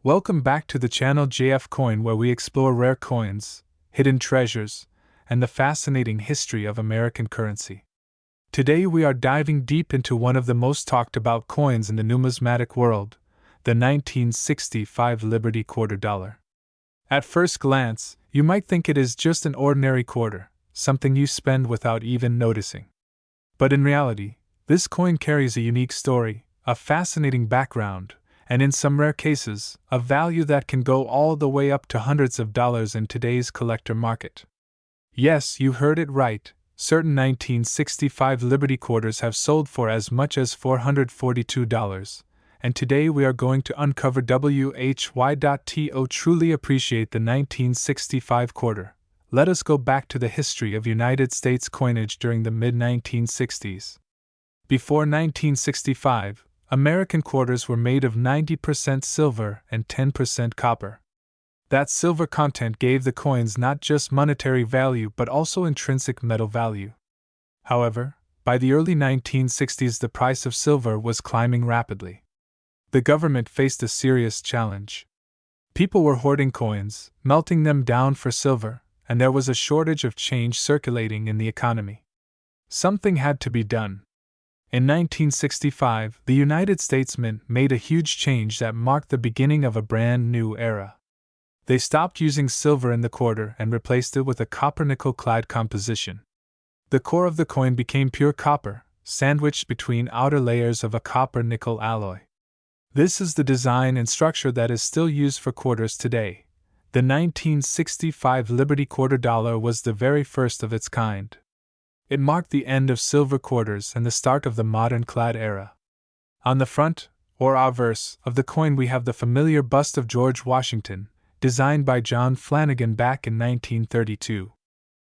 Welcome back to the channel JF Coin, where we explore rare coins, hidden treasures, and the fascinating history of American currency. Today we are diving deep into one of the most talked about coins in the numismatic world, the 1965 Liberty Quarter Dollar. At first glance, you might think it is just an ordinary quarter, something you spend without even noticing. But in reality, this coin carries a unique story, a fascinating background, and in some rare cases, a value that can go all the way up to hundreds of dollars in today's collector market. Yes, you heard it right, certain 1965 Liberty quarters have sold for as much as $442, and today we are going to uncover why.to truly appreciate the 1965 quarter. Let us go back to the history of United States coinage during the mid-1960s. Before 1965, American quarters were made of 90% silver and 10% copper. That silver content gave the coins not just monetary value but also intrinsic metal value. However, by the early 1960s the price of silver was climbing rapidly. The government faced a serious challenge. People were hoarding coins, melting them down for silver, and there was a shortage of change circulating in the economy. Something had to be done. In 1965, the United States Mint made a huge change that marked the beginning of a brand new era. They stopped using silver in the quarter and replaced it with a copper-nickel-clad composition. The core of the coin became pure copper, sandwiched between outer layers of a copper-nickel alloy. This is the design and structure that is still used for quarters today. The 1965 Liberty Quarter Dollar was the very first of its kind. It marked the end of silver quarters and the start of the modern clad era. On the front, or obverse, of the coin we have the familiar bust of George Washington, designed by John Flanagan back in 1932.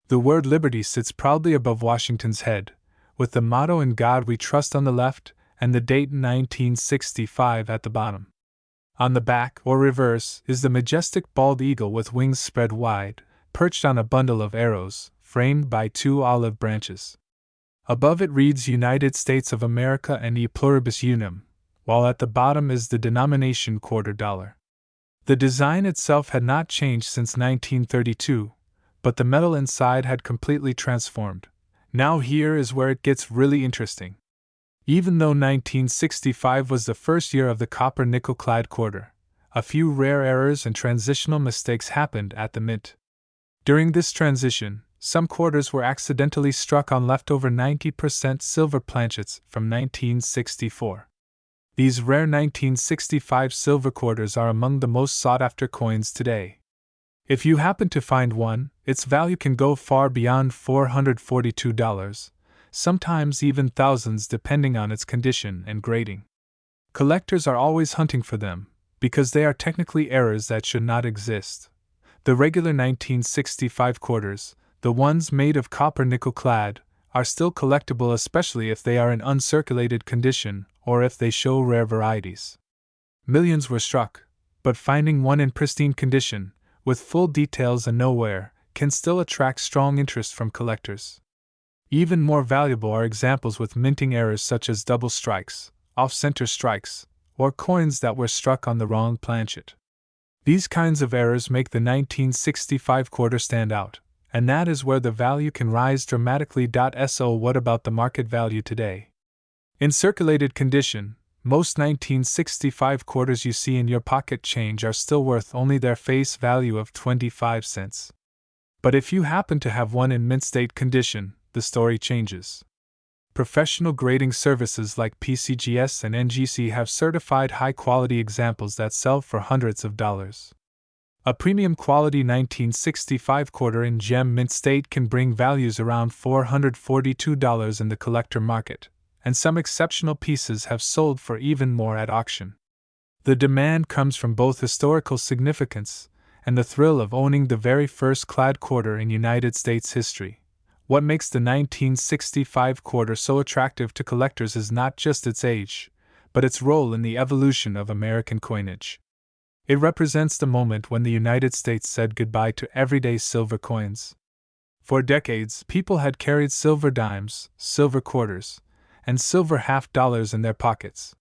The word Liberty sits proudly above Washington's head, with the motto "In God We Trust" on the left and the date 1965 at the bottom. On the back, or reverse, is the majestic bald eagle with wings spread wide, perched on a bundle of arrows, framed by two olive branches. Above it reads United States of America and E Pluribus Unum, while at the bottom is the denomination quarter dollar. The design itself had not changed since 1932, but the metal inside had completely transformed. Now here is where it gets really interesting. Even though 1965 was the first year of the copper-nickel-clad quarter, a few rare errors and transitional mistakes happened at the Mint. During this transition, some quarters were accidentally struck on leftover 90% silver planchets from 1964. These rare 1965 silver quarters are among the most sought-after coins today. If you happen to find one, its value can go far beyond $442, sometimes even thousands depending on its condition and grading. Collectors are always hunting for them, because they are technically errors that should not exist. The regular 1965 quarters, the ones made of copper-nickel clad, are still collectible, especially if they are in uncirculated condition or if they show rare varieties. Millions were struck, but finding one in pristine condition, with full details and no wear, can still attract strong interest from collectors. Even more valuable are examples with minting errors such as double strikes, off-center strikes, or coins that were struck on the wrong planchet. These kinds of errors make the 1965 quarter stand out, and that is where the value can rise dramatically. So what about the market value today? In circulated condition, most 1965 quarters you see in your pocket change are still worth only their face value of 25 cents. But if you happen to have one in mint state condition, the story changes. Professional grading services like PCGS and NGC have certified high-quality examples that sell for hundreds of dollars. A premium quality 1965 quarter in gem mint state can bring values around $442 in the collector market, and some exceptional pieces have sold for even more at auction. The demand comes from both historical significance and the thrill of owning the very first clad quarter in United States history. What makes the 1965 quarter so attractive to collectors is not just its age, but its role in the evolution of American coinage. It represents the moment when the United States said goodbye to everyday silver coins. For decades, people had carried silver dimes, silver quarters, and silver half dollars in their pockets.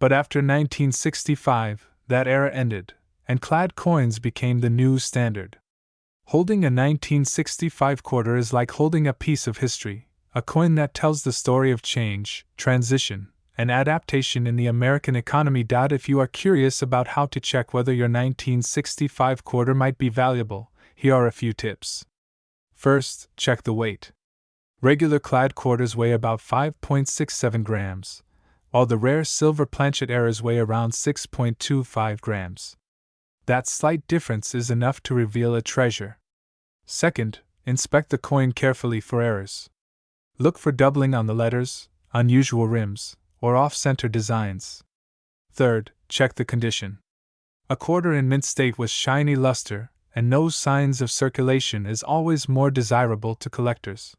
But after 1965, that era ended, and clad coins became the new standard. Holding a 1965 quarter is like holding a piece of history, a coin that tells the story of change, transition, and adaptation in the American economy. If you are curious about how to check whether your 1965 quarter might be valuable, here are a few tips. First, check the weight. Regular clad quarters weigh about 5.67 grams, while the rare silver planchet errors weigh around 6.25 grams. That slight difference is enough to reveal a treasure. Second, inspect the coin carefully for errors. Look for doubling on the letters, unusual rims, or off-center designs. Third, check the condition. A quarter in mint state with shiny luster and no signs of circulation is always more desirable to collectors.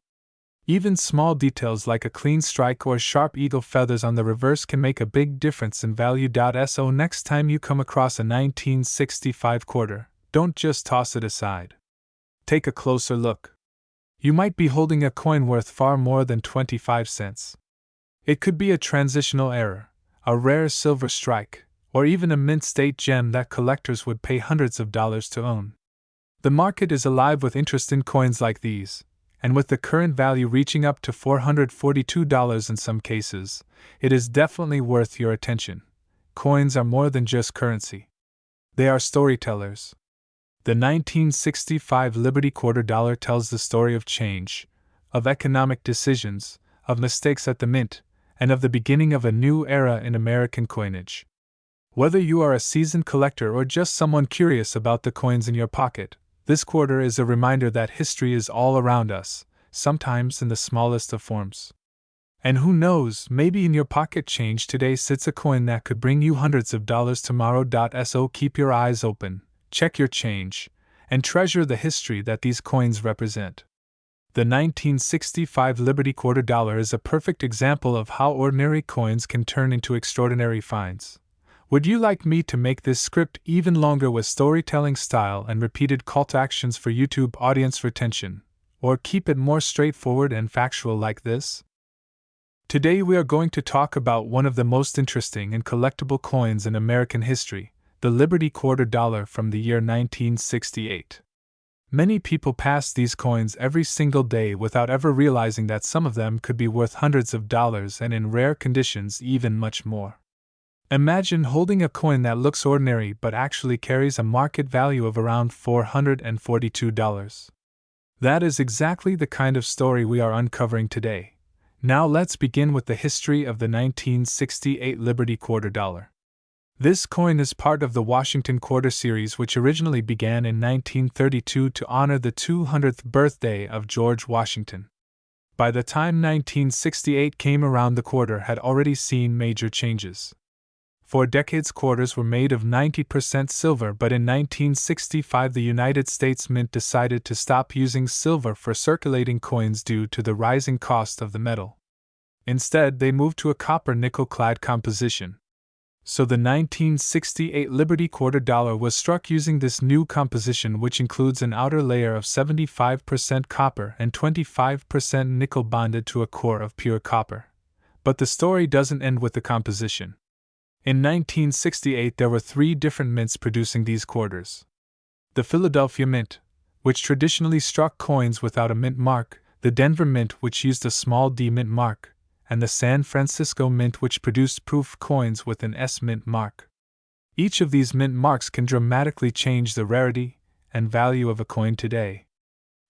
Even small details like a clean strike or sharp eagle feathers on the reverse can make a big difference in value. So next time you come across a 1965 quarter, don't just toss it aside. Take a closer look. You might be holding a coin worth far more than 25 cents. It could be a transitional error, a rare silver strike, or even a mint state gem that collectors would pay hundreds of dollars to own. The market is alive with interest in coins like these, and with the current value reaching up to $442 in some cases, it is definitely worth your attention. Coins are more than just currency. They are storytellers. The 1965 Liberty Quarter Dollar tells the story of change, of economic decisions, of mistakes at the mint, and of the beginning of a new era in American coinage. Whether you are a seasoned collector or just someone curious about the coins in your pocket, this quarter is a reminder that history is all around us, sometimes in the smallest of forms. And who knows, maybe in your pocket change today sits a coin that could bring you hundreds of dollars tomorrow. So keep your eyes open, check your change, and treasure the history that these coins represent. The 1965 Liberty Quarter Dollar is a perfect example of how ordinary coins can turn into extraordinary finds. Would you like me to make this script even longer with storytelling style and repeated call to actions for YouTube audience retention, or keep it more straightforward and factual like this? Today we are going to talk about one of the most interesting and collectible coins in American history, the Liberty Quarter Dollar from the year 1968. Many people pass these coins every single day without ever realizing that some of them could be worth hundreds of dollars and in rare conditions even much more. Imagine holding a coin that looks ordinary but actually carries a market value of around $442. That is exactly the kind of story we are uncovering today. Now let's begin with the history of the 1968 Liberty Quarter Dollar. This coin is part of the Washington Quarter series, which originally began in 1932 to honor the 200th birthday of George Washington. By the time 1968 came around, the quarter had already seen major changes. For decades, quarters were made of 90% silver, but in 1965 the United States Mint decided to stop using silver for circulating coins due to the rising cost of the metal. Instead, they moved to a copper-nickel-clad composition. So the 1968 Liberty Quarter Dollar was struck using this new composition, which includes an outer layer of 75% copper and 25% nickel bonded to a core of pure copper. But the story doesn't end with the composition. In 1968 there were 3 different mints producing these quarters. The Philadelphia Mint, which traditionally struck coins without a mint mark, the Denver Mint, which used a small D mint mark, and the San Francisco Mint, which produced proof coins with an S mint mark. Each of these mint marks can dramatically change the rarity and value of a coin today.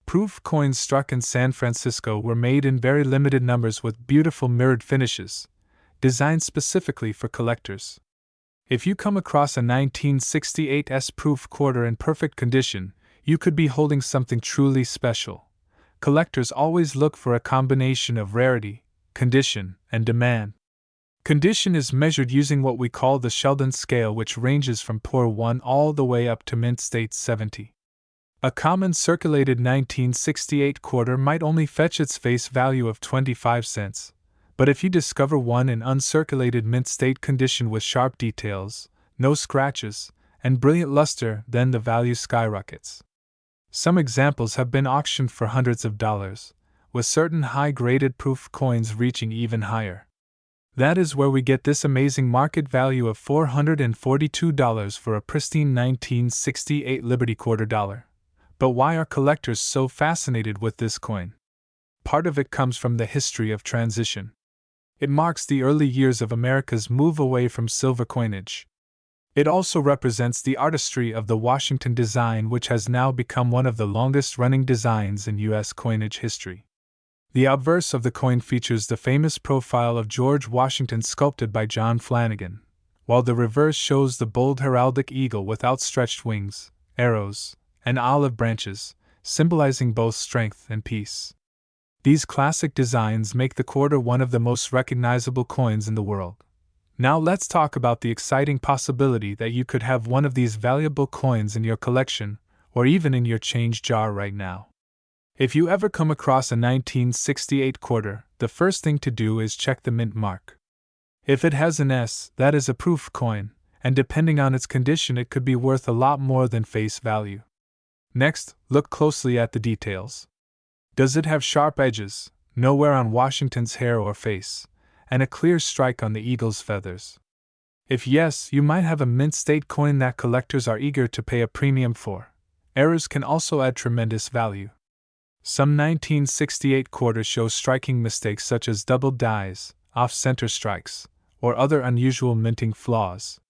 Proof coins struck in San Francisco were made in very limited numbers with beautiful mirrored finishes, designed specifically for collectors. If you come across a 1968 S-proof quarter in perfect condition, you could be holding something truly special. Collectors always look for a combination of rarity, condition, and demand. Condition is measured using what we call the Sheldon scale, which ranges from poor 1 all the way up to mint state 70. A common circulated 1968 quarter might only fetch its face value of 25 cents. But if you discover one in uncirculated mint state condition with sharp details, no scratches, and brilliant luster, then the value skyrockets. Some examples have been auctioned for hundreds of dollars, with certain high-graded proof coins reaching even higher. That is where we get this amazing market value of $442 for a pristine 1968 Liberty quarter dollar. But why are collectors so fascinated with this coin? Part of it comes from the history of transition. It marks the early years of America's move away from silver coinage. It also represents the artistry of the Washington design, which has now become one of the longest-running designs in U.S. coinage history. The obverse of the coin features the famous profile of George Washington sculpted by John Flanagan, while the reverse shows the bold heraldic eagle with outstretched wings, arrows, and olive branches, symbolizing both strength and peace. These classic designs make the quarter one of the most recognizable coins in the world. Now let's talk about the exciting possibility that you could have one of these valuable coins in your collection, or even in your change jar right now. If you ever come across a 1968 quarter, the first thing to do is check the mint mark. If it has an S, that is a proof coin, and depending on its condition it could be worth a lot more than face value. Next, look closely at the details. Does it have sharp edges, no wear on Washington's hair or face, and a clear strike on the eagle's feathers? If yes, you might have a mint state coin that collectors are eager to pay a premium for. Errors can also add tremendous value. Some 1968 quarters show striking mistakes such as double dies, off-center strikes, or other unusual minting flaws.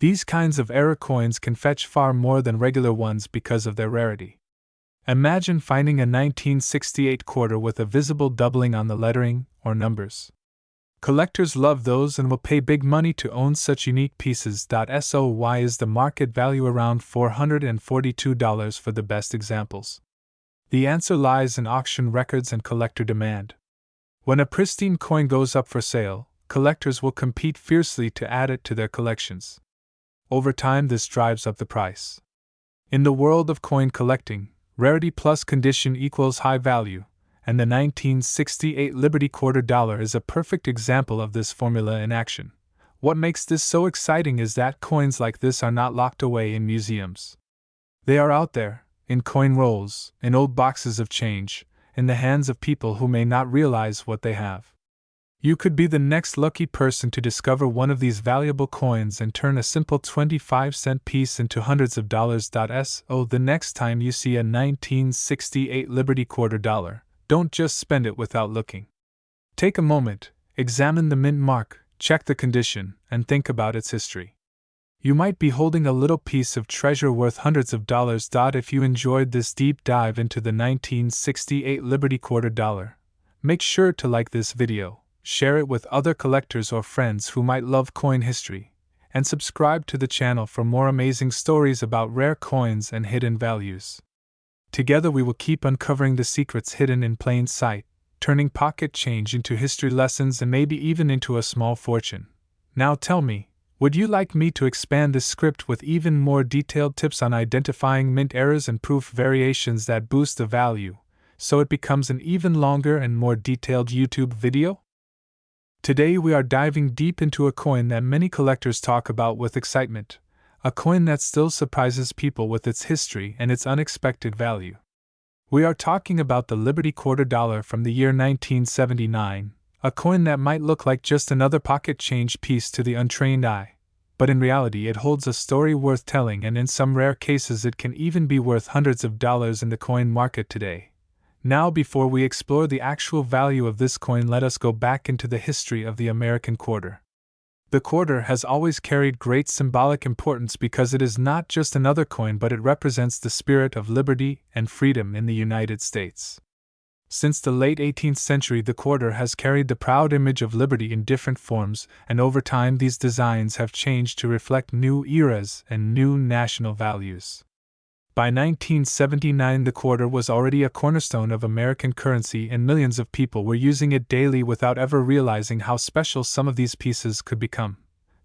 These kinds of error coins can fetch far more than regular ones because of their rarity. Imagine finding a 1968 quarter with a visible doubling on the lettering or numbers. Collectors love those and will pay big money to own such unique pieces. So why is the market value around $442 for the best examples? The answer lies in auction records and collector demand. When a pristine coin goes up for sale, collectors will compete fiercely to add it to their collections. Over time, this drives up the price. In the world of coin collecting, rarity plus condition equals high value, and the 1968 Liberty quarter dollar is a perfect example of this formula in action. What makes this so exciting is that coins like this are not locked away in museums. They are out there, in coin rolls, in old boxes of change, in the hands of people who may not realize what they have. You could be the next lucky person to discover one of these valuable coins and turn a simple 25-cent piece into hundreds of dollars. So the next time you see a 1968 Liberty quarter dollar, don't just spend it without looking. Take a moment, examine the mint mark, check the condition, and think about its history. You might be holding a little piece of treasure worth hundreds of dollars. If you enjoyed this deep dive into the 1968 Liberty quarter dollar, make sure to like this video, share it with other collectors or friends who might love coin history, and subscribe to the channel for more amazing stories about rare coins and hidden values. Together we will keep uncovering the secrets hidden in plain sight, turning pocket change into history lessons and maybe even into a small fortune. Now tell me, would you like me to expand this script with even more detailed tips on identifying mint errors and proof variations that boost the value, so it becomes an even longer and more detailed YouTube video? Today we are diving deep into a coin that many collectors talk about with excitement, a coin that still surprises people with its history and its unexpected value. We are talking about the Liberty quarter dollar from the year 1979, a coin that might look like just another pocket change piece to the untrained eye, but in reality it holds a story worth telling, and in some rare cases it can even be worth hundreds of dollars in the coin market today. Now, before we explore the actual value of this coin, let us go back into the history of the American quarter. The quarter has always carried great symbolic importance because it is not just another coin, but it represents the spirit of liberty and freedom in the United States. Since the late 18th century, the quarter has carried the proud image of liberty in different forms, and over time these designs have changed to reflect new eras and new national values. By 1979, the quarter was already a cornerstone of American currency, and millions of people were using it daily without ever realizing how special some of these pieces could become.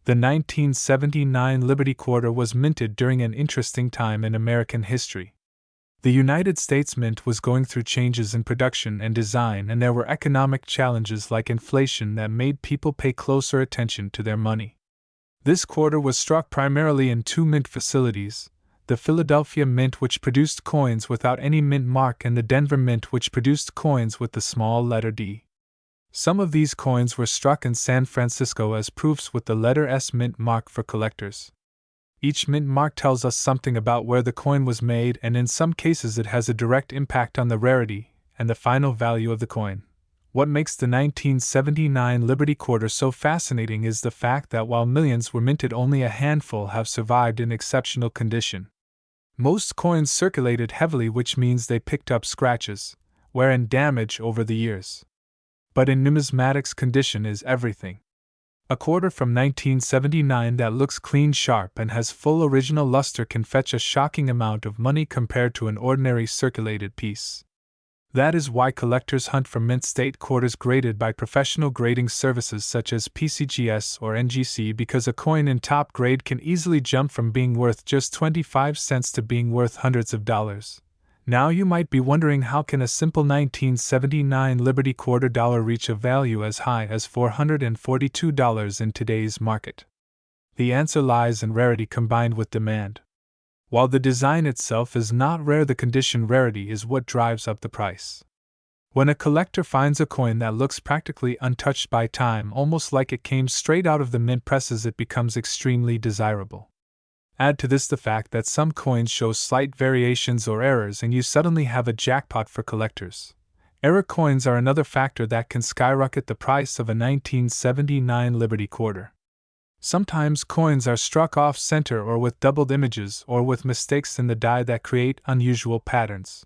The 1979 Liberty quarter was minted during an interesting time in American history. The United States Mint was going through changes in production and design, and there were economic challenges like inflation that made people pay closer attention to their money. This quarter was struck primarily in two mint facilities: the Philadelphia Mint, which produced coins without any mint mark, and the Denver Mint, which produced coins with the small letter D. Some of these coins were struck in San Francisco as proofs with the letter S mint mark for collectors. Each mint mark tells us something about where the coin was made, and in some cases it has a direct impact on the rarity and the final value of the coin. What makes the 1979 Liberty Quarter so fascinating is the fact that while millions were minted, only a handful have survived in exceptional condition. Most coins circulated heavily, which means they picked up scratches, wear and damage over the years. But in numismatics, condition is everything. A quarter from 1979 that looks clean, sharp, and has full original luster can fetch a shocking amount of money compared to an ordinary circulated piece. That is why collectors hunt for mint state quarters graded by professional grading services such as PCGS or NGC, because a coin in top grade can easily jump from being worth just 25 cents to being worth hundreds of dollars. Now you might be wondering, how can a simple 1979 Liberty Quarter dollar reach a value as high as $442 in today's market? The answer lies in rarity combined with demand. While the design itself is not rare, the condition rarity is what drives up the price. When a collector finds a coin that looks practically untouched by time, almost like it came straight out of the mint presses, it becomes extremely desirable. Add to this the fact that some coins show slight variations or errors, and you suddenly have a jackpot for collectors. Error coins are another factor that can skyrocket the price of a 1979 Liberty Quarter. Sometimes coins are struck off center or with doubled images or with mistakes in the die that create unusual patterns.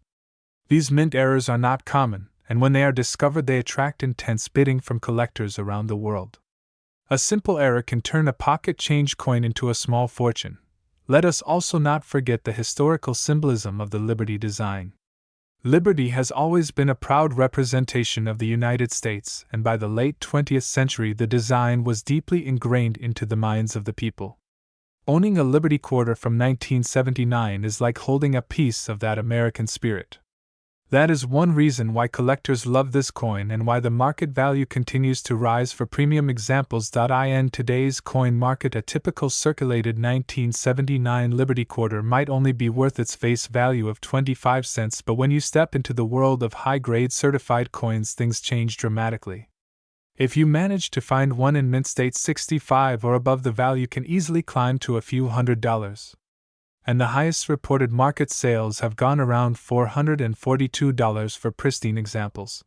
These mint errors are not common, and when they are discovered, they attract intense bidding from collectors around the world. A simple error can turn a pocket change coin into a small fortune. Let us also not forget the historical symbolism of the Liberty design. Liberty has always been a proud representation of the United States, and by the late 20th century the design was deeply ingrained into the minds of the people. Owning a Liberty Quarter from 1979 is like holding a piece of that American spirit. That is one reason why collectors love this coin and why the market value continues to rise for premium examples. In today's coin market, a typical circulated 1979 Liberty Quarter might only be worth its face value of 25 cents, but when you step into the world of high-grade certified coins, things change dramatically. If you manage to find one in mint state 65 or above, the value can easily climb to a few $100s. And the highest reported market sales have gone around $442 for pristine examples.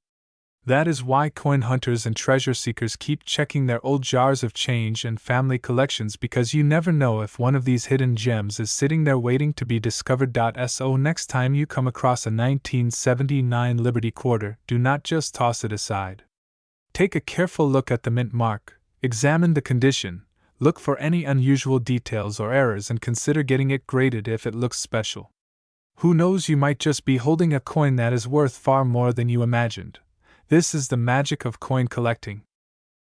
That is why coin hunters and treasure seekers keep checking their old jars of change and family collections, because you never know if one of these hidden gems is sitting there waiting to be discovered. So next time you come across a 1979 Liberty Quarter, do not just toss it aside. Take a careful look at the mint mark, examine the condition, look for any unusual details or errors, and consider getting it graded if it looks special. Who knows, you might just be holding a coin that is worth far more than you imagined. This is the magic of coin collecting.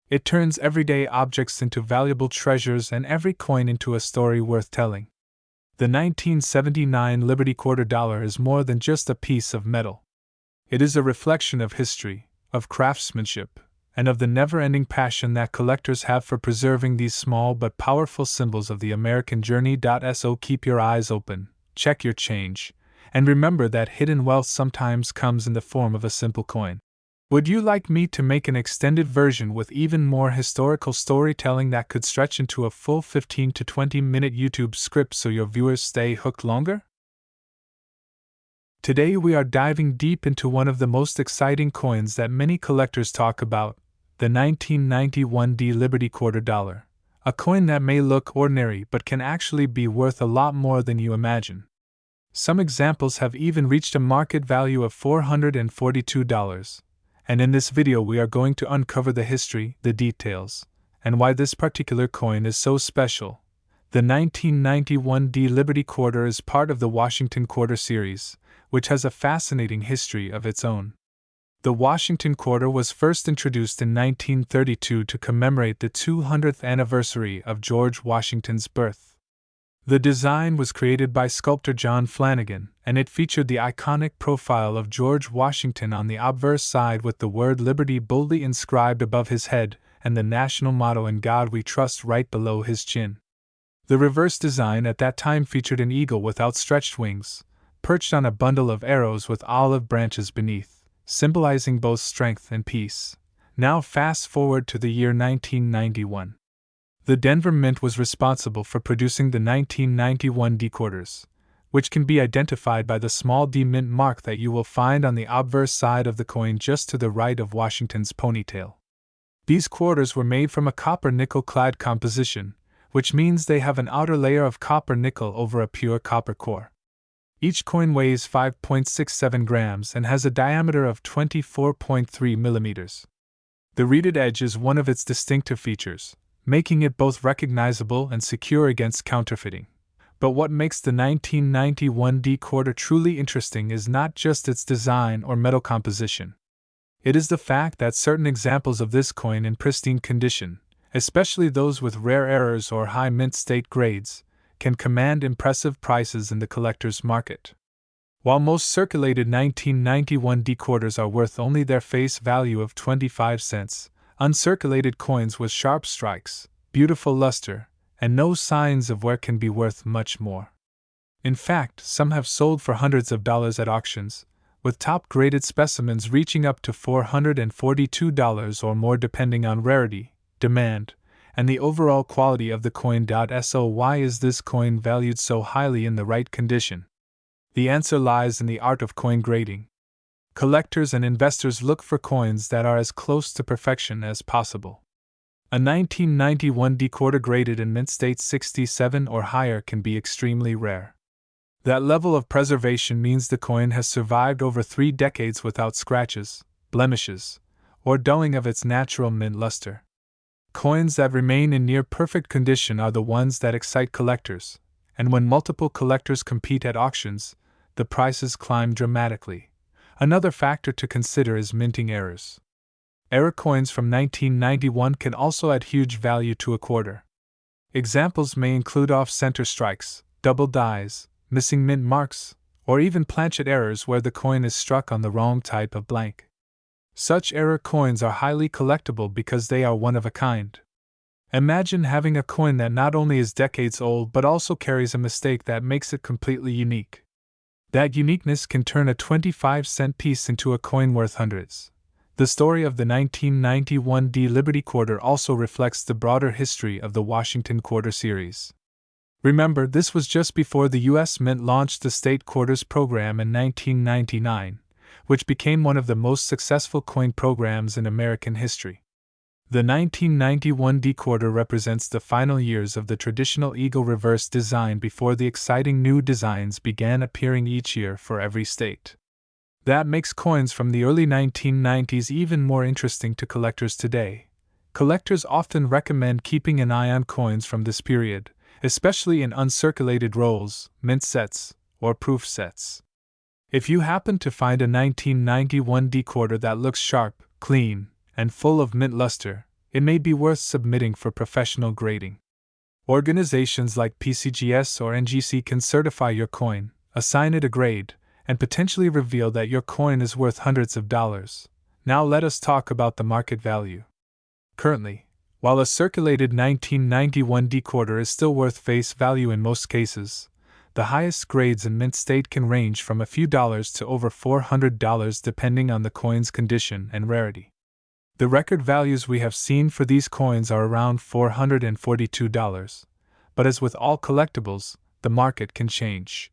It turns everyday objects into valuable treasures and every coin into a story worth telling. The 1979 Liberty Quarter dollar is more than just a piece of metal. It is a reflection of history, of craftsmanship, and of the never-ending passion that collectors have for preserving these small but powerful symbols of the American journey. So keep your eyes open, check your change, and remember that hidden wealth sometimes comes in the form of a simple coin. Would you like me to make an extended version with even more historical storytelling that could stretch into a full 15 to 20-minute YouTube script so your viewers stay hooked longer? Today we are diving deep into one of the most exciting coins that many collectors talk about, the 1991 Liberty Quarter dollar, a coin that may look ordinary but can actually be worth a lot more than you imagine. Some examples have even reached a market value of $442, and in this video we are going to uncover the history, the details, and why this particular coin is so special. The 1991 Liberty Quarter is part of the Washington Quarter series, which has a fascinating history of its own. The Washington Quarter was first introduced in 1932 to commemorate the 200th anniversary of George Washington's birth. The design was created by sculptor John Flanagan, and it featured the iconic profile of George Washington on the obverse side with the word Liberty boldly inscribed above his head and the national motto "In God We Trust" right below his chin. The reverse design at that time featured an eagle with outstretched wings, perched on a bundle of arrows with olive branches beneath, symbolizing both strength and peace. Now fast forward to the year 1991. The Denver Mint was responsible for producing the 1991 D quarters, which can be identified by the small D mint mark that you will find on the obverse side of the coin just to the right of Washington's ponytail. These quarters were made from a copper-nickel clad composition, which means they have an outer layer of copper-nickel over a pure copper core. Each coin weighs 5.67 grams and has a diameter of 24.3 millimeters. The reeded edge is one of its distinctive features, making it both recognizable and secure against counterfeiting. But what makes the 1991 D quarter truly interesting is not just its design or metal composition. It is the fact that certain examples of this coin in pristine condition, especially those with rare errors or high mint state grades, can command impressive prices in the collector's market. While most circulated 1991 D quarters are worth only their face value of 25 cents, uncirculated coins with sharp strikes, beautiful luster, and no signs of wear can be worth much more. In fact, some have sold for hundreds of dollars at auctions, with top-graded specimens reaching up to $442 or more depending on rarity, demand, and the overall quality of the coin. So why is this coin valued so highly in the right condition? The answer lies in the art of coin grading. Collectors and investors look for coins that are as close to perfection as possible. A 1991 D quarter graded in mint state 67 or higher can be extremely rare. That level of preservation means the coin has survived over 3 decades without scratches, blemishes, or dulling of its natural mint luster. Coins that remain in near perfect condition are the ones that excite collectors, and when multiple collectors compete at auctions, the prices climb dramatically. Another factor to consider is minting errors. Error coins from 1991 can also add huge value to a quarter. Examples may include off-center strikes, double dies, missing mint marks, or even planchet errors where the coin is struck on the wrong type of blank. Such error coins are highly collectible because they are one of a kind. Imagine having a coin that not only is decades old but also carries a mistake that makes it completely unique. That uniqueness can turn a 25-cent piece into a coin worth hundreds. The story of the 1991 D Liberty Quarter also reflects the broader history of the Washington Quarter series. Remember, this was just before the U.S. Mint launched the State Quarters program in 1999, which became one of the most successful coin programs in American history. The 1991 D quarter represents the final years of the traditional eagle reverse design before the exciting new designs began appearing each year for every state. That makes coins from the early 1990s even more interesting to collectors today. Collectors often recommend keeping an eye on coins from this period, especially in uncirculated rolls, mint sets, or proof sets. If you happen to find a 1991 D quarter that looks sharp, clean, and full of mint luster, it may be worth submitting for professional grading. Organizations like PCGS or NGC can certify your coin, assign it a grade, and potentially reveal that your coin is worth hundreds of dollars. Now let us talk about the market value. Currently, while a circulated 1991 D quarter is still worth face value in most cases, the highest grades in mint state can range from a few dollars to over $400 depending on the coin's condition and rarity. The record values we have seen for these coins are around $442, but as with all collectibles, the market can change.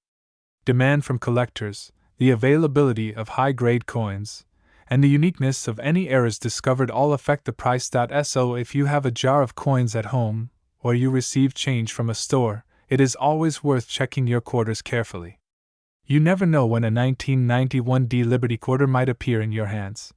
Demand from collectors, the availability of high-grade coins, and the uniqueness of any errors discovered all affect the price. So if you have a jar of coins at home, or you receive change from a store, it is always worth checking your quarters carefully. You never know when a 1991 D Liberty quarter might appear in your hands.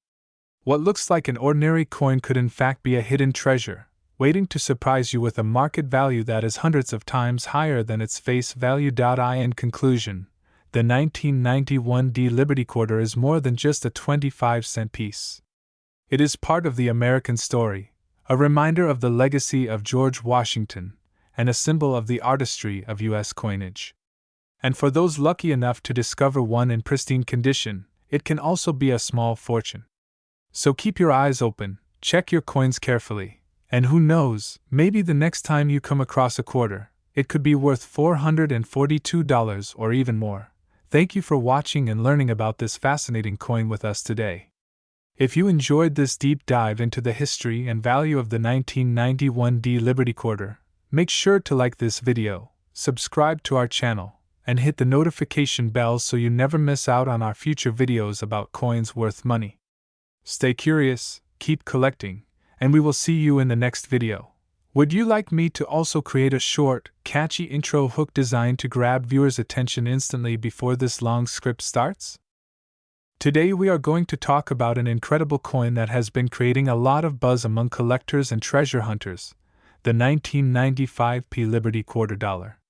What looks like an ordinary coin could in fact be a hidden treasure, waiting to surprise you with a market value that is hundreds of times higher than its face value. In conclusion, the 1991 D Liberty quarter is more than just a 25-cent piece. It is part of the American story, a reminder of the legacy of George Washington, and a symbol of the artistry of U.S. coinage. And for those lucky enough to discover one in pristine condition, it can also be a small fortune. So keep your eyes open, check your coins carefully, and who knows, maybe the next time you come across a quarter, it could be worth $442 or even more. Thank you for watching and learning about this fascinating coin with us today. If you enjoyed this deep dive into the history and value of the 1991 Liberty Quarter, make sure to like this video, subscribe to our channel, and hit the notification bell so you never miss out on our future videos about coins worth money. Stay curious, keep collecting, and we will see you in the next video. Would you like me to also create a short, catchy intro hook designed to grab viewers' attention instantly before this long script starts? Today we are going to talk about an incredible coin that has been creating a lot of buzz among collectors and treasure hunters, the 1995 Liberty Quarter Dollar.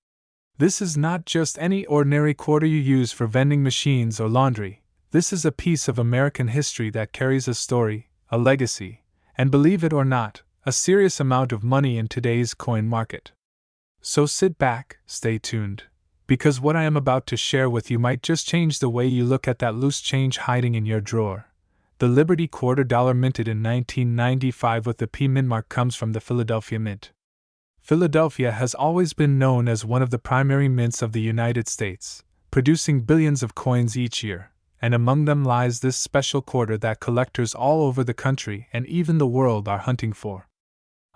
This is not just any ordinary quarter you use for vending machines or laundry. This is a piece of American history that carries a story, a legacy, and believe it or not, a serious amount of money in today's coin market. So sit back, stay tuned, because what I am about to share with you might just change the way you look at that loose change hiding in your drawer. The Liberty Quarter Dollar, minted in 1995 with the P mint mark, comes from the Philadelphia Mint. Philadelphia has always been known as one of the primary mints of the United States, producing billions of coins each year, and among them lies this special quarter that collectors all over the country and even the world are hunting for.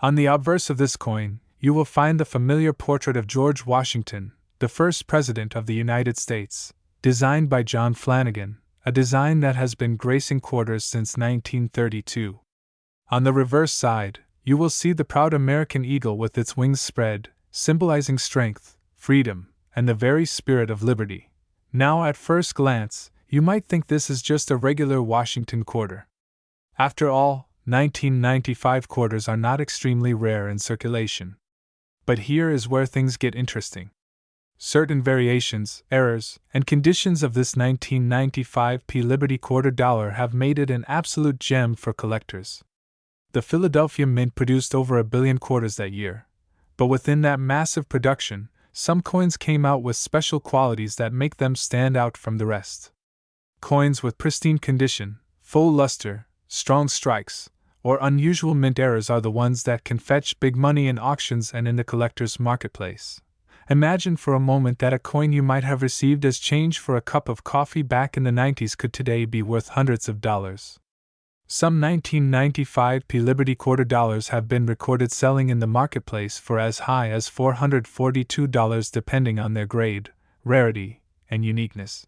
On the obverse of this coin, you will find the familiar portrait of George Washington, the first President of the United States, designed by John Flanagan, a design that has been gracing quarters since 1932. On the reverse side, you will see the proud American eagle with its wings spread, symbolizing strength, freedom, and the very spirit of liberty. Now, at first glance, you might think this is just a regular Washington quarter. After all, 1995 quarters are not extremely rare in circulation. But here is where things get interesting. Certain variations, errors, and conditions of this 1995 Liberty Quarter Dollar have made it an absolute gem for collectors. The Philadelphia Mint produced over 1 billion quarters that year, but within that massive production, some coins came out with special qualities that make them stand out from the rest. Coins with pristine condition, full luster, strong strikes, or unusual mint errors are the ones that can fetch big money in auctions and in the collector's marketplace. Imagine for a moment that a coin you might have received as change for a cup of coffee back in the 90s could today be worth hundreds of dollars. Some 1995 Liberty Quarter Dollars have been recorded selling in the marketplace for as high as $442 depending on their grade, rarity, and uniqueness.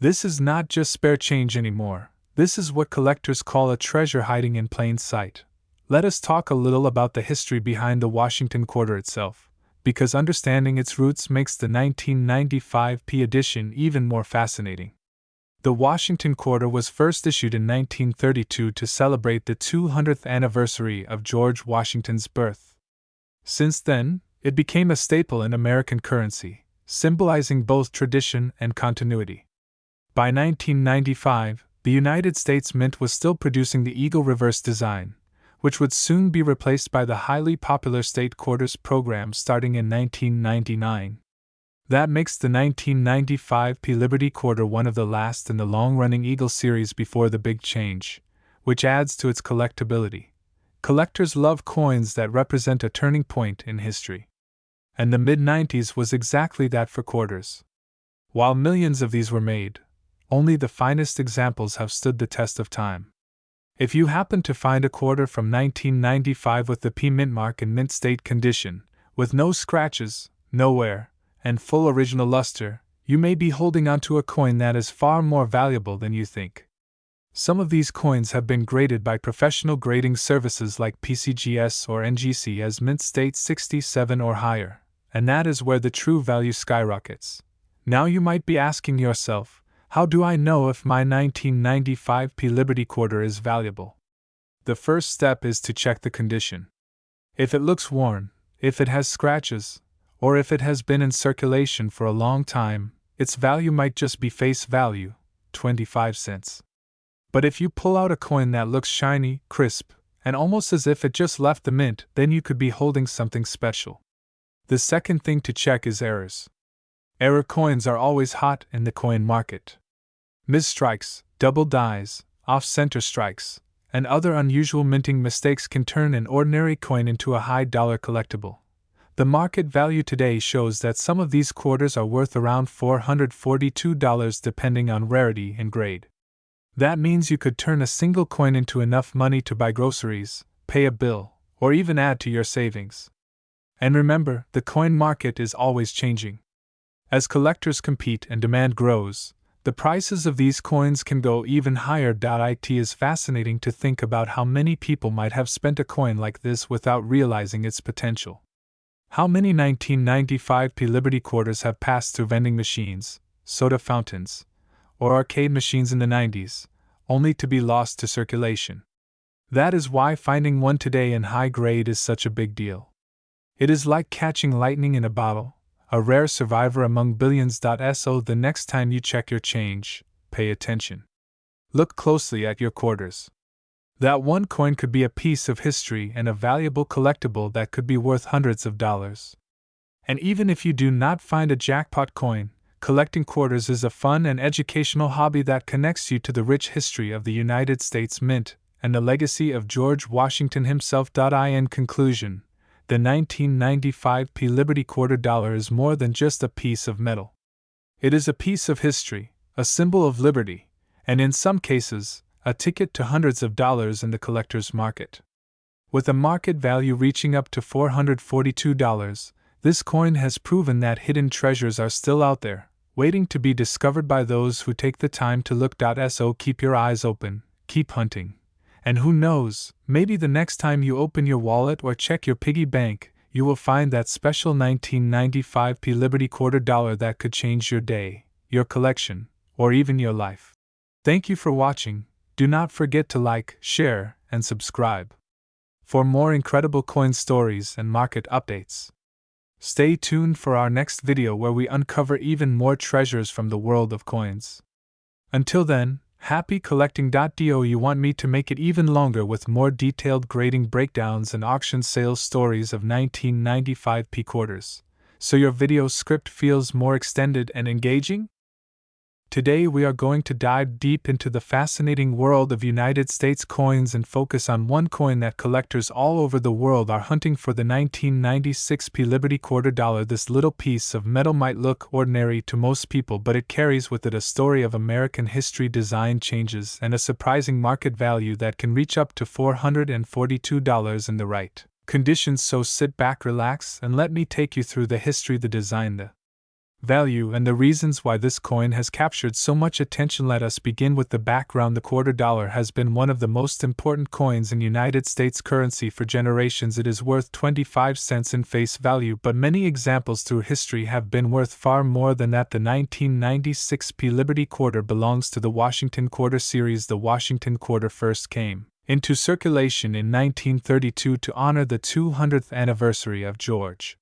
This is not just spare change anymore. This is what collectors call a treasure hiding in plain sight. Let us talk a little about the history behind the Washington Quarter itself, because understanding its roots makes the 1995 edition even more fascinating. The Washington Quarter was first issued in 1932 to celebrate the 200th anniversary of George Washington's birth. Since then, it became a staple in American currency, symbolizing both tradition and continuity. By 1995, the United States Mint was still producing the Eagle reverse design, which would soon be replaced by the highly popular State Quarters program starting in 1999. That makes the 1995 Liberty Quarter one of the last in the long-running Eagle series before the big change, which adds to its collectability. Collectors love coins that represent a turning point in history. And the mid-90s was exactly that for quarters. While millions of these were made, only the finest examples have stood the test of time. If you happen to find a quarter from 1995 with the P mint mark in mint state condition, with no scratches, no wear, and full original luster, you may be holding onto a coin that is far more valuable than you think. Some of these coins have been graded by professional grading services like PCGS or NGC as mint state 67 or higher, and that is where the true value skyrockets. Now you might be asking yourself, how do I know if my 1995 Liberty Quarter is valuable? The first step is to check the condition. If it looks worn, if it has scratches, or if it has been in circulation for a long time, its value might just be face value, 25 cents. But if you pull out a coin that looks shiny, crisp, and almost as if it just left the mint, then you could be holding something special. The second thing to check is errors. Error coins are always hot in the coin market. Misstrikes, double dies, off-center strikes, and other unusual minting mistakes can turn an ordinary coin into a high-dollar collectible. The market value today shows that some of these quarters are worth around $442 depending on rarity and grade. That means you could turn a single coin into enough money to buy groceries, pay a bill, or even add to your savings. And remember, the coin market is always changing. As collectors compete and demand grows, the prices of these coins can go even higher. It is fascinating to think about how many people might have spent a coin like this without realizing its potential. How many 1995 Liberty quarters have passed through vending machines, soda fountains, or arcade machines in the 90s, only to be lost to circulation? That is why finding one today in high grade is such a big deal. It is like catching lightning in a bottle, a rare survivor among billions. So the next time you check your change, pay attention. Look closely at your quarters. That one coin could be a piece of history and a valuable collectible that could be worth hundreds of dollars. And even if you do not find a jackpot coin, collecting quarters is a fun and educational hobby that connects you to the rich history of the United States Mint and the legacy of George Washington himself. In conclusion, the 1995 Liberty quarter dollar is more than just a piece of metal. It is a piece of history, a symbol of liberty, and in some cases, a ticket to hundreds of dollars in the collector's market. With a market value reaching up to $442, this coin has proven that hidden treasures are still out there, waiting to be discovered by those who take the time to look. So keep your eyes open, keep hunting. And who knows, maybe the next time you open your wallet or check your piggy bank, you will find that special 1995 Liberty quarter dollar that could change your day, your collection, or even your life. Thank you for watching. Do not forget to like, share, and subscribe for more incredible coin stories and market updates. Stay tuned for our next video where we uncover even more treasures from the world of coins. Until then, happy collecting. Do you want me to make it even longer with more detailed grading breakdowns and auction sales stories of 1995 quarters, so your video script feels more extended and engaging? Today we are going to dive deep into the fascinating world of United States coins and focus on one coin that collectors all over the world are hunting for: the 1996 Liberty quarter dollar. This little piece of metal might look ordinary to most people, but it carries with it a story of American history, design changes, and a surprising market value that can reach up to $442 in the right conditions. So sit back, relax, and let me take you through the history, the design, the value, and the reasons why this coin has captured so much attention. Let us begin with the background. The quarter dollar has been one of the most important coins in United States currency for generations. It is worth 25 cents in face value, but many examples through history have been worth far more than that. The 1996 Liberty quarter belongs to the Washington quarter series. The Washington quarter first came into circulation in 1932 to honor the 200th anniversary of George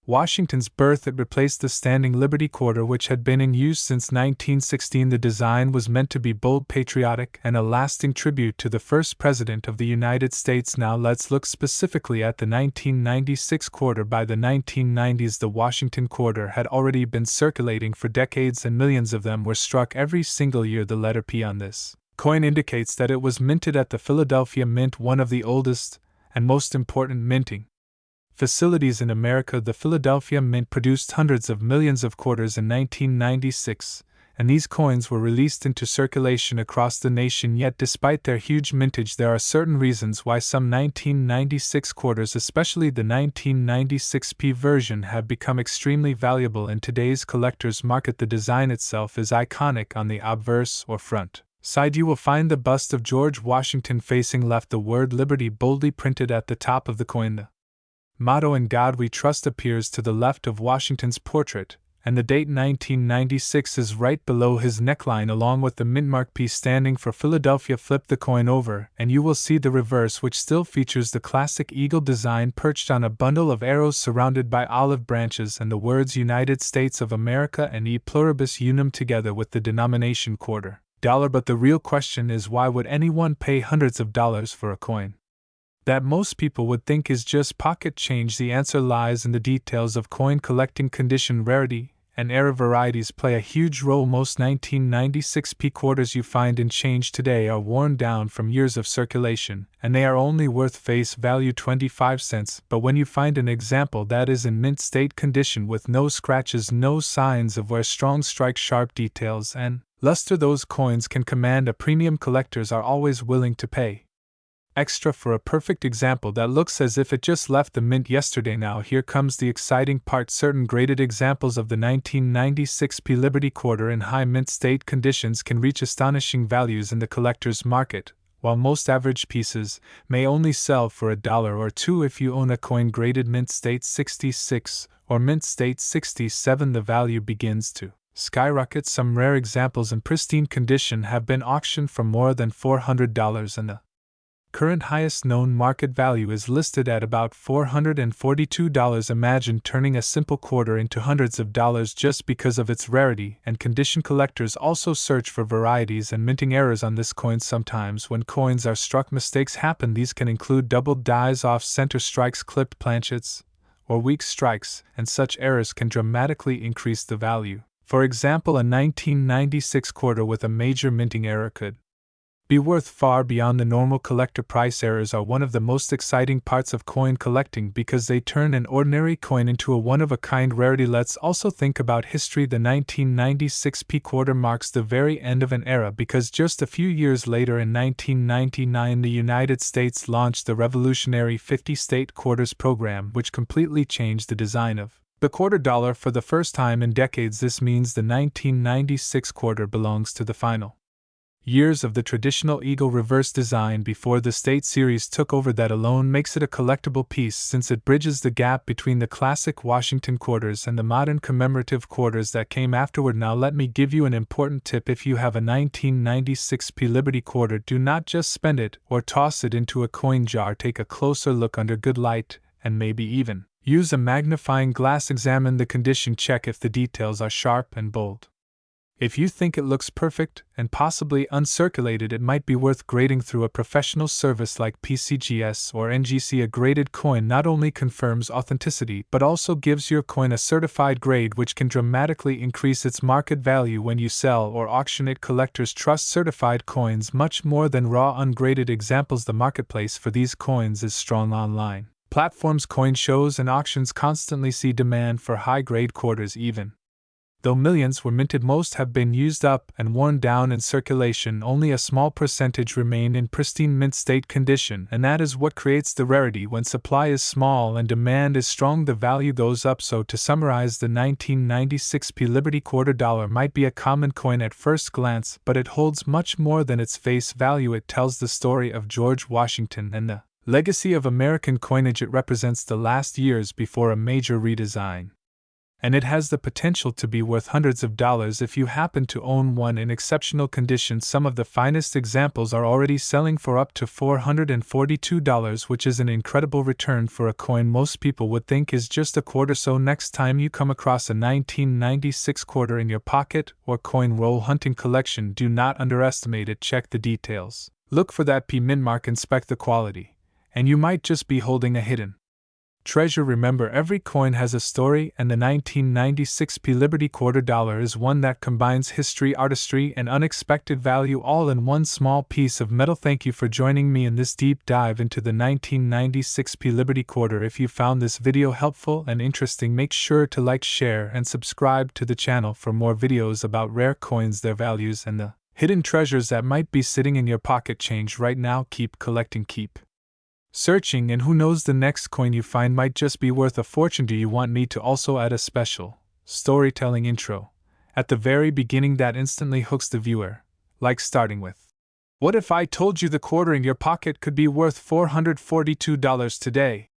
Washington's birth. It replaced the standing Liberty quarter, which had been in use since 1916. The design was meant to be bold, patriotic, and a lasting tribute to the first president of the United States. Now let's look specifically at the 1996 quarter. By the 1990s, the Washington quarter had already been circulating for decades, and millions of them were struck every single year. The letter P on this coin indicates that it was minted at the Philadelphia Mint, one of the oldest and most important minting facilities in America. The Philadelphia Mint produced hundreds of millions of quarters in 1996, and these coins were released into circulation across the nation. Yet despite their huge mintage, there are certain reasons why some 1996 quarters, especially the 1996 version, have become extremely valuable in today's collector's market. The design itself is iconic. On the obverse or front side, you will find the bust of George Washington. Facing left, the word Liberty boldly printed at the top of the coin. The motto "In God We Trust" appears to the left of Washington's portrait, and the date 1996 is right below his neckline, along with the mintmark P standing for Philadelphia. Flip the coin over, and you will see the reverse, which still features the classic eagle design perched on a bundle of arrows surrounded by olive branches, and the words United States of America and E pluribus unum together with the denomination quarter dollar. But the real question is, why would anyone pay hundreds of dollars for a coin that most people would think is just pocket change? The answer lies in the details of coin collecting. Condition, rarity, and era. Varieties play a huge role. Most 1996 quarters you find in change today are worn down from years of circulation, and they are only worth face value 25 cents. But when you find an example that is in mint state condition with no scratches, no signs of wear, strong strike, sharp details, and luster those coins can command a premium collectors are always willing to pay extra for a perfect example that looks as if it just left the mint yesterday. Now here comes the exciting part. Certain graded examples of the 1996 P Liberty quarter in high mint state conditions can reach astonishing values in the collector's market, while most average pieces may only sell for $1 or $2. If you own a coin graded mint state 66 or mint state 67, the value begins to skyrocket. Some rare examples in pristine condition have been auctioned for more than $400, and the current highest known market value is listed at about $442. Imagine turning a simple quarter into hundreds of dollars just because of its rarity and condition. Collectors also search for varieties and minting errors on this coin. Sometimes when coins are struck, mistakes happen. These can include doubled dies, off-center strikes, clipped planchets, or weak strikes, and such errors can dramatically increase the value. For example, a 1996 quarter with a major minting error could be worth far beyond the normal collector price. Errors are one of the most exciting parts of coin collecting because they turn an ordinary coin into a one-of-a-kind rarity. Let's also think about history. The 1996 P quarter marks the very end of an era because just a few years later, in 1999, the United States launched the revolutionary 50-state quarters program, which completely changed the design of the quarter dollar for the first time in decades. This means the 1996 quarter belongs to the final years of the traditional eagle reverse design before the state series took over. That alone makes it a collectible piece, since it bridges the gap between the classic Washington quarters and the modern commemorative quarters that came afterward. Now let me give you an important tip. If you have a 1996 P Liberty quarter, do not just spend it or toss it into a coin jar. Take a closer look under good light, and maybe even use a magnifying glass. Examine the condition, check if the details are sharp and bold. If you think it looks perfect and possibly uncirculated, it might be worth grading through a professional service like PCGS or NGC. A graded coin not only confirms authenticity but also gives your coin a certified grade, which can dramatically increase its market value when you sell or auction it. Collectors trust certified coins much more than raw ungraded examples. The marketplace for these coins is strong. Online platforms, coin shows, and auctions constantly see demand for high-grade quarters. Even though millions were minted, most have been used up and worn down in circulation. Only a small percentage remain in pristine mint state condition, and that is what creates the rarity. When supply is small and demand is strong, the value goes up. So to summarize, the 1996 P Liberty quarter dollar might be a common coin at first glance, but it holds much more than its face value. It tells the story of George Washington and the legacy of American coinage. It represents the last years before a major redesign, and it has the potential to be worth hundreds of dollars if you happen to own one in exceptional condition. Some of the finest examples are already selling for up to $442, which is an incredible return for a coin most people would think is just a quarter. So next time you come across a 1996 quarter in your pocket or coin roll hunting collection, do not underestimate it. Check the details, look for that P mint mark, inspect the quality, and you might just be holding a hidden treasure. Remember, every coin has a story, and the 1996 P Liberty quarter dollar is one that combines history, artistry, and unexpected value all in one small piece of metal. Thank you for joining me in this deep dive into the 1996 P Liberty quarter. If you found this video helpful and interesting, make sure to like, share, and subscribe to the channel for more videos about rare coins, their values, and the hidden treasures that might be sitting in your pocket. Change right now. Keep collecting, keep searching, and who knows, the next coin you find might just be worth a fortune. Do you want me to also add a special storytelling intro at the very beginning that instantly hooks the viewer, like starting with, "What if I told you the quarter in your pocket could be worth $442 today?"